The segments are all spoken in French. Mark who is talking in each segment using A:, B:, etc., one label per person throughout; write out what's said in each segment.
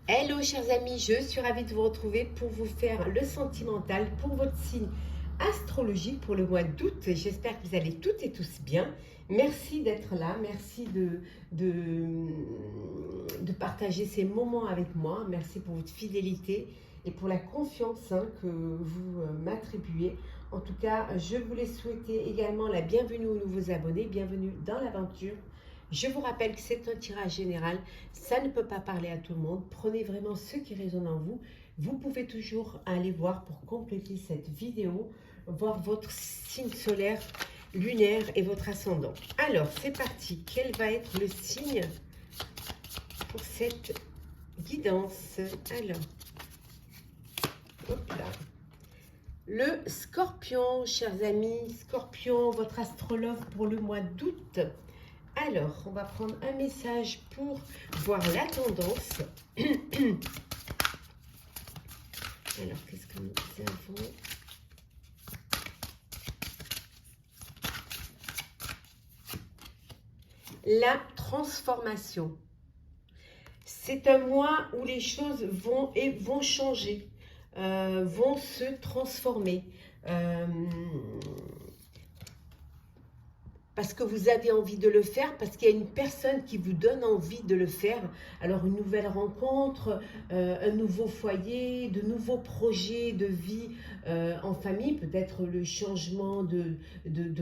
A: Hello chers amis, je suis ravie de vous retrouver pour vous faire le sentimental pour votre signe astrologique pour le mois d'août. J'espère que vous allez toutes et tous bien. Merci d'être là, merci de partager ces moments avec moi. Merci pour votre fidélité et pour la confiance que vous m'attribuez. En tout cas, je voulais souhaiter également la bienvenue aux nouveaux abonnés, bienvenue dans l'aventure. Je vous rappelle que c'est un tirage général, ça ne peut pas parler à tout le monde. Prenez vraiment ce qui résonne en vous. Vous pouvez toujours aller voir pour compléter cette vidéo, voir votre signe solaire, lunaire et votre ascendant. Alors, c'est parti. Quel va être le signe pour cette guidance? Alors, hop là. Le Scorpion, chers amis. Scorpion, votre astrologue pour le mois d'août. Alors, on va prendre un message pour voir la tendance. Alors, qu'est-ce que nous avons? La transformation. C'est un mois où les choses vont changer, vont se transformer. Parce que vous avez envie de le faire, parce qu'il y a une personne qui vous donne envie de le faire. Alors une nouvelle rencontre, un nouveau foyer, de nouveaux projets de vie en famille, peut-être le changement de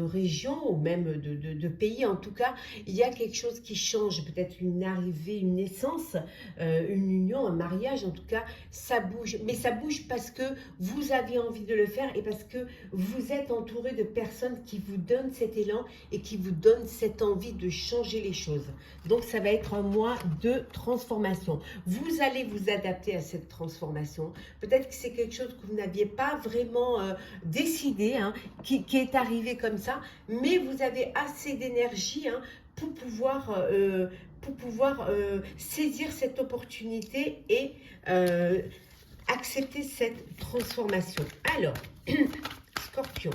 A: région ou même de pays. En tout cas, il y a quelque chose qui change, peut-être une arrivée, une naissance, une union, un mariage. En tout cas, ça bouge. Mais ça bouge parce que vous avez envie de le faire et parce que vous êtes entouré de personnes qui vous donnent cet élan et qui vous donne cette envie de changer les choses. Donc, ça va être un mois de transformation. Vous allez vous adapter à cette transformation. Peut-être que c'est quelque chose que vous n'aviez pas vraiment décidé, hein, qui est arrivé comme ça, mais vous avez assez d'énergie pour pouvoir saisir cette opportunité et accepter cette transformation. Alors, Scorpion.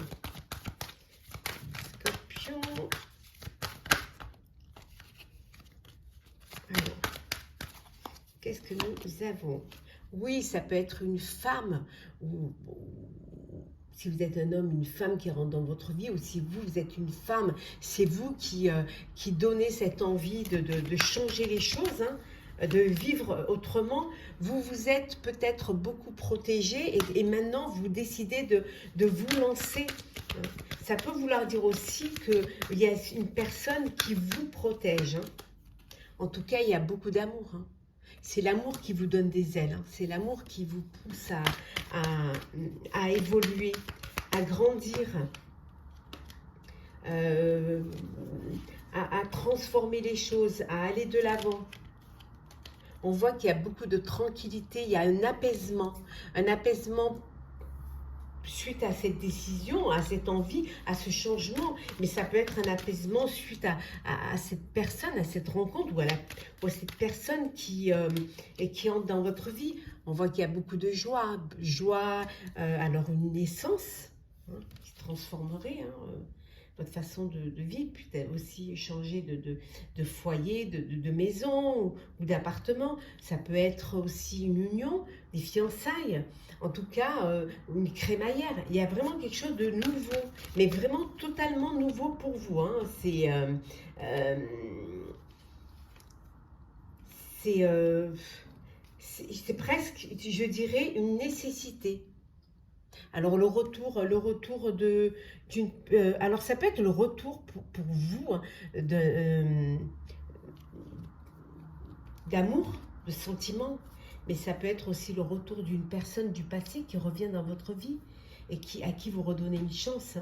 A: Alors, qu'est-ce que nous avons? Oui, ça peut être une femme, ou si vous êtes un homme, une femme qui rentre dans votre vie, ou si vous êtes une femme, c'est vous qui donnez cette envie de changer les choses, de vivre autrement. Vous vous êtes peut-être beaucoup protégé et maintenant vous décidez de vous lancer. Ça peut vouloir dire aussi qu'il y a une personne qui vous protège. En tout cas, il y a beaucoup d'amour. C'est l'amour qui vous donne des ailes. C'est l'amour qui vous pousse à évoluer, à grandir, à transformer les choses, à aller de l'avant. On voit qu'il y a beaucoup de tranquillité, il y a un apaisement suite à cette décision, à cette envie, à ce changement. Mais ça peut être un apaisement suite à cette personne, à cette rencontre ou à cette personne qui entre dans votre vie. On voit qu'il y a beaucoup de joie. Alors une naissance qui se transformerait, votre façon de vivre, peut-être aussi changer de foyer, de maison ou d'appartement. Ça peut être aussi une union, des fiançailles, en tout cas une crémaillère. Il y a vraiment quelque chose de nouveau, mais vraiment totalement nouveau pour vous. C'est presque, je dirais, une nécessité. Alors le retour alors ça peut être le retour pour vous d'amour, de sentiment, mais ça peut être aussi le retour d'une personne du passé qui revient dans votre vie et à qui vous redonnez une chance,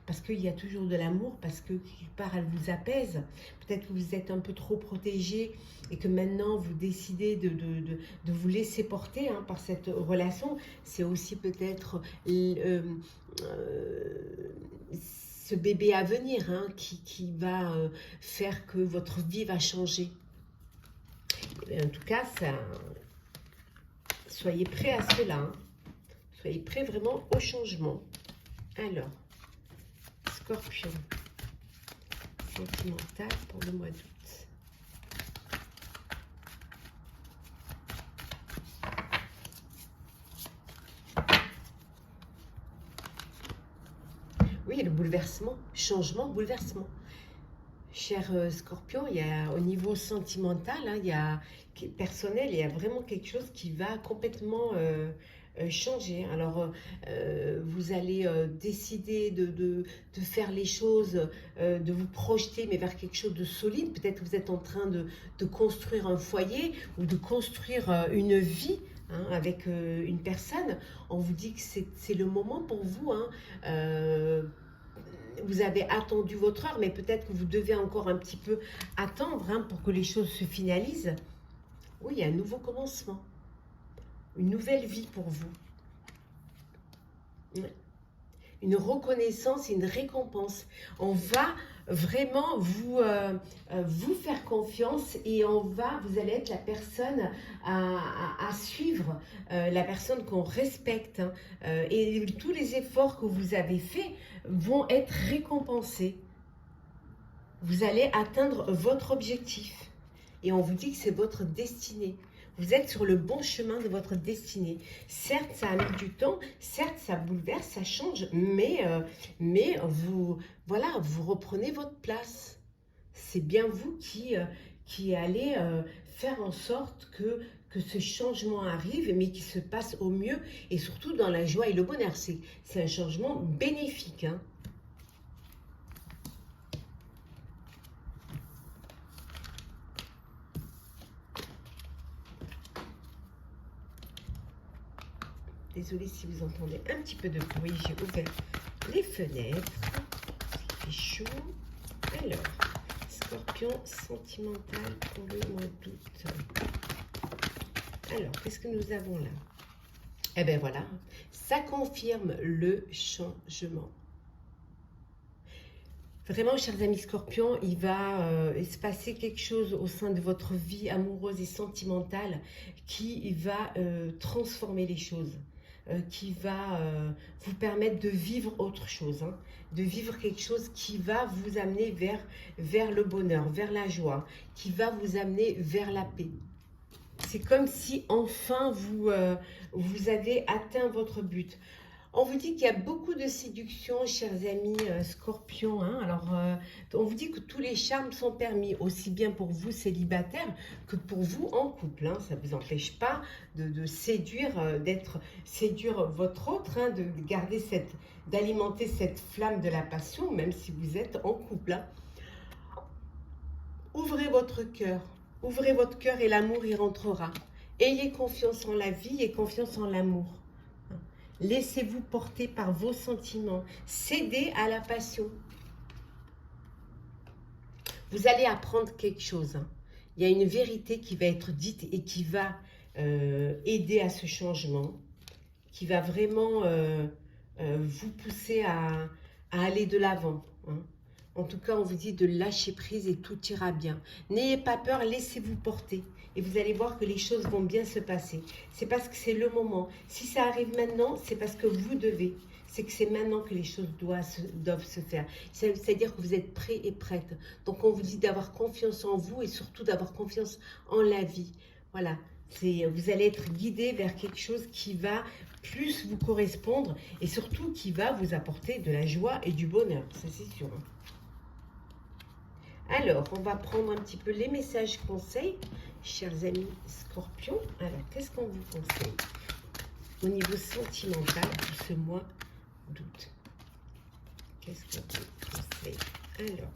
A: parce qu'il y a toujours de l'amour, parce que quelque part elle vous apaise. Peut-être que vous êtes un peu trop protégé et que maintenant vous décidez de vous laisser porter par cette relation. C'est aussi peut-être ce bébé à venir qui va faire que votre vie va changer. En tout cas, soyez prêts à cela. Soyez prêts vraiment au changement. Alors, Scorpion, sentimental pour le mois d'août. le bouleversement, changement, bouleversement. Cher Scorpion, il y a au niveau sentimental, hein, il y a personnel, il y a vraiment quelque chose qui va complètement changer. Alors, vous allez décider de faire les choses, de vous projeter, mais vers quelque chose de solide. Peut-être que vous êtes en train de construire un foyer ou de construire une vie. Hein, avec une personne. On vous dit que c'est le moment pour vous. Hein, vous avez attendu votre heure, mais peut-être que vous devez encore un petit peu attendre, hein, pour que les choses se finalisent. Oui, il y a un nouveau commencement, une nouvelle vie pour vous. Une reconnaissance et une récompense. On va vraiment vous faire confiance et vous allez être la personne à suivre, la personne qu'on respecte, hein, et tous les efforts que vous avez faits vont être récompensés. Vous allez atteindre votre objectif et on vous dit que c'est votre destinée. Vous êtes sur le bon chemin de votre destinée. Certes, ça a mis du temps, certes, ça bouleverse, ça change, mais vous reprenez votre place. C'est bien vous qui allez faire en sorte que ce changement arrive, mais qui se passe au mieux et surtout dans la joie et le bonheur. C'est un changement bénéfique, hein. Désolée si vous entendez un petit peu de bruit, j'ai ouvert les fenêtres, il fait chaud. Alors, Scorpion sentimental pour le mois d'août. Alors, qu'est-ce que nous avons là? Eh bien voilà, ça confirme le changement. Vraiment, chers amis Scorpions, il va se passer quelque chose au sein de votre vie amoureuse et sentimentale qui va transformer les choses. Qui va vous permettre de vivre autre chose, hein, de vivre quelque chose qui va vous amener vers le bonheur, vers la joie, qui va vous amener vers la paix. C'est comme si enfin vous avez atteint votre but. On vous dit qu'il y a beaucoup de séduction, chers amis Scorpions. Hein. Alors, on vous dit que tous les charmes sont permis, aussi bien pour vous célibataires que pour vous en couple. Hein. Ça ne vous empêche pas de séduire, séduire votre autre, hein, de garder d'alimenter cette flamme de la passion, même si vous êtes en couple. Hein. Ouvrez votre cœur et l'amour y rentrera. Ayez confiance en la vie et confiance en l'amour. Laissez-vous porter par vos sentiments. Cédez à la passion. Vous allez apprendre quelque chose. Hein. Il y a une vérité qui va être dite et qui va aider à ce changement, qui va vraiment vous pousser à aller de l'avant. Hein. En tout cas, on vous dit de lâcher prise et tout ira bien. N'ayez pas peur, laissez-vous porter. Et vous allez voir que les choses vont bien se passer. C'est parce que c'est le moment. Si ça arrive maintenant, c'est parce que vous devez. C'est que c'est maintenant que les choses doivent se faire. C'est-à-dire que vous êtes prêts et prêtes. Donc, on vous dit d'avoir confiance en vous et surtout d'avoir confiance en la vie. Voilà. Vous allez être guidé vers quelque chose qui va plus vous correspondre et surtout qui va vous apporter de la joie et du bonheur. Ça, c'est sûr. Alors, on va prendre un petit peu les messages conseils, chers amis Scorpions. Alors, qu'est-ce qu'on vous conseille au niveau sentimental pour ce mois d'août? Qu'est-ce qu'on vous conseille? Alors,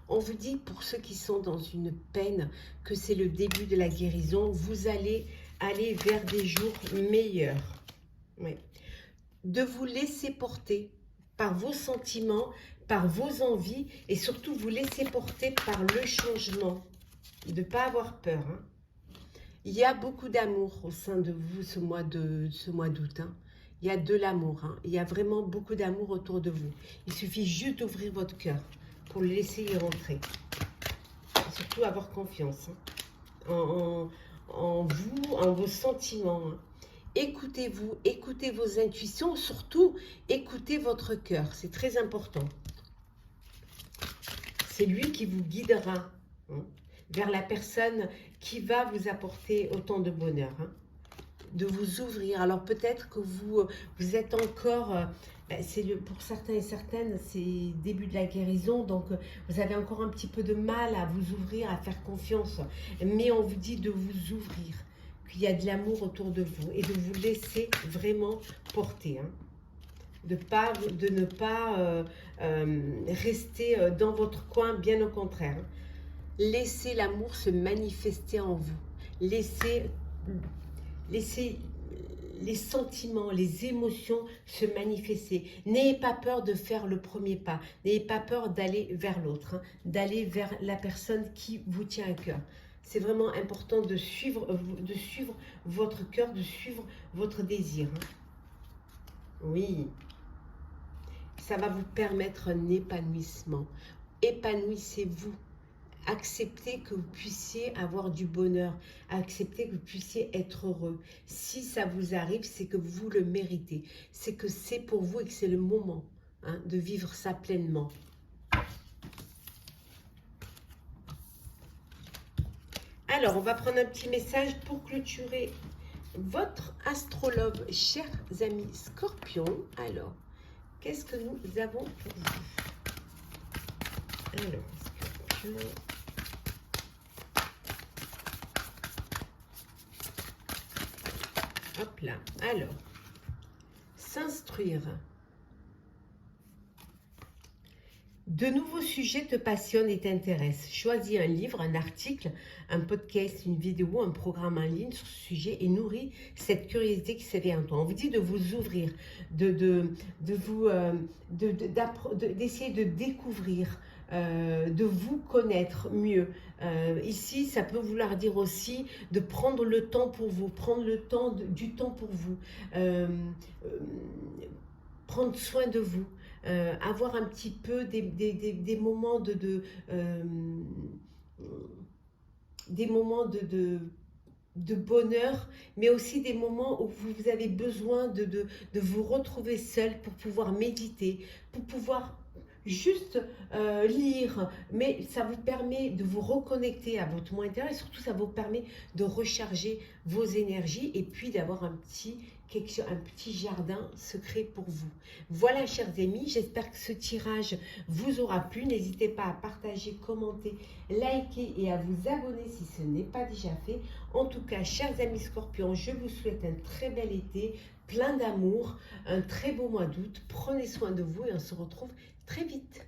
A: on vous dit pour ceux qui sont dans une peine que c'est le début de la guérison. Vous allez aller vers des jours meilleurs. Oui. De vous laisser porter par vos sentiments, par vos envies et surtout vous laisser porter par le changement. De ne pas avoir peur. Hein. Il y a beaucoup d'amour au sein de vous ce mois d'août. Hein. Il y a de l'amour. Hein. Il y a vraiment beaucoup d'amour autour de vous. Il suffit juste d'ouvrir votre cœur pour le laisser y rentrer. Et surtout avoir confiance, hein, en vous, en vos sentiments. Hein. Écoutez-vous, écoutez vos intuitions, surtout écoutez votre cœur. C'est très important. C'est lui qui vous guidera, hein, vers la personne qui va vous apporter autant de bonheur. Hein. de vous ouvrir. Alors peut-être que vous êtes encore, pour certains et certaines, c'est début de la guérison, donc vous avez encore un petit peu de mal à vous ouvrir, à faire confiance. Mais on vous dit de vous ouvrir, qu'il y a de l'amour autour de vous et de vous laisser vraiment porter. Hein. De ne pas rester dans votre coin, bien au contraire. Hein. Laissez l'amour se manifester en vous. Laissez les sentiments, les émotions se manifester. N'ayez pas peur de faire le premier pas. N'ayez pas peur d'aller vers l'autre, hein, d'aller vers la personne qui vous tient à cœur. C'est vraiment important de suivre votre cœur, de suivre votre désir. Hein. Oui, ça va vous permettre un épanouissement. Épanouissez-vous. Acceptez que vous puissiez avoir du bonheur, acceptez que vous puissiez être heureux. Si ça vous arrive, c'est que vous le méritez, c'est que c'est pour vous et que c'est le moment, hein, de vivre ça pleinement. Alors, on va prendre un petit message pour clôturer votre astrologue, chers amis Scorpions. Alors, qu'est-ce que nous avons pour vous? Alors, Scorpion. Hop là. Alors, s'instruire. De nouveaux sujets te passionnent et t'intéressent. Choisis un livre, un article, un podcast, une vidéo, un programme en ligne sur ce sujet et nourris cette curiosité qui s'éveille en toi. On vous dit de vous ouvrir, d'essayer de découvrir, de vous connaître mieux. Ici, ça peut vouloir dire aussi de prendre le temps pour vous, prendre le temps, du temps pour vous, prendre soin de vous. Avoir un petit peu des moments des moments de bonheur, mais aussi des moments où vous avez besoin de vous retrouver seul pour pouvoir méditer, pour pouvoir juste lire, mais ça vous permet de vous reconnecter à votre moi intérieur et surtout ça vous permet de recharger vos énergies et puis d'avoir un petit jardin secret pour vous. Voilà, chers amis, j'espère que ce tirage vous aura plu. N'hésitez pas à partager, commenter, liker et à vous abonner si ce n'est pas déjà fait. En tout cas, chers amis Scorpions, je vous souhaite un très bel été, plein d'amour, un très beau mois d'août. Prenez soin de vous et on se retrouve très vite.